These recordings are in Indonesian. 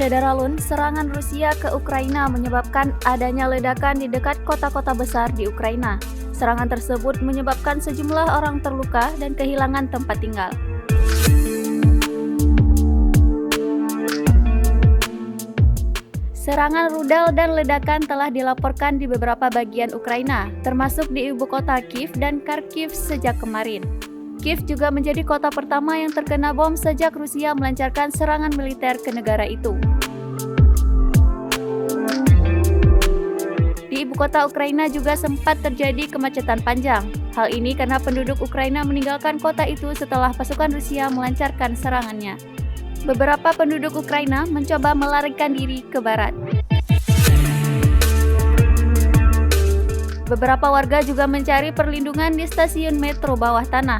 Federalun, serangan Rusia ke Ukraina menyebabkan adanya ledakan di dekat kota-kota besar di Ukraina. Serangan tersebut menyebabkan sejumlah orang terluka dan kehilangan tempat tinggal. Serangan rudal dan ledakan telah dilaporkan di beberapa bagian Ukraina, termasuk di ibu kota Kiev dan Kharkiv sejak kemarin. Kiev juga menjadi kota pertama yang terkena bom sejak Rusia melancarkan serangan militer ke negara itu. Di ibu kota Ukraina juga sempat terjadi kemacetan panjang. Hal ini karena penduduk Ukraina meninggalkan kota itu setelah pasukan Rusia melancarkan serangannya. Beberapa penduduk Ukraina mencoba melarikan diri ke barat. Beberapa warga juga mencari perlindungan di stasiun metro bawah tanah.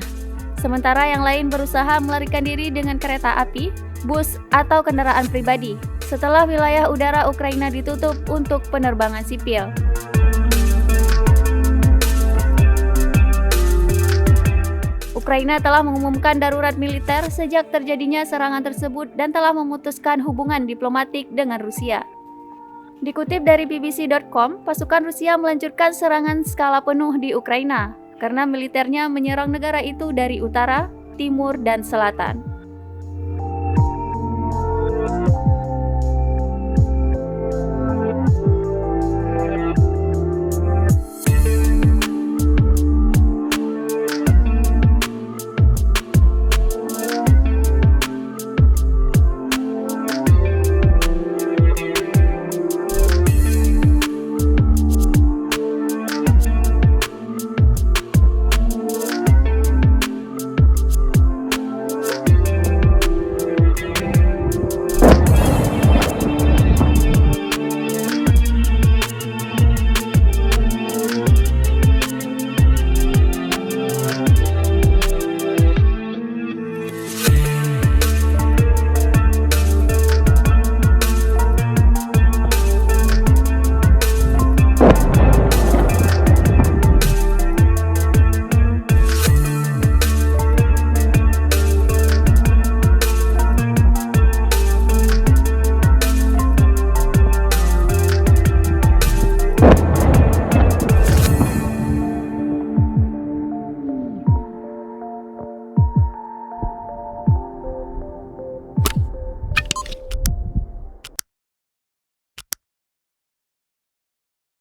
Sementara yang lain berusaha melarikan diri dengan kereta api, bus, atau kendaraan pribadi setelah wilayah udara Ukraina ditutup untuk penerbangan sipil. Ukraina telah mengumumkan darurat militer sejak terjadinya serangan tersebut dan telah memutuskan hubungan diplomatik dengan Rusia. Dikutip dari BBC.com, pasukan Rusia melanjutkan serangan skala penuh di Ukraina karena militernya menyerang negara itu dari utara, timur, dan selatan.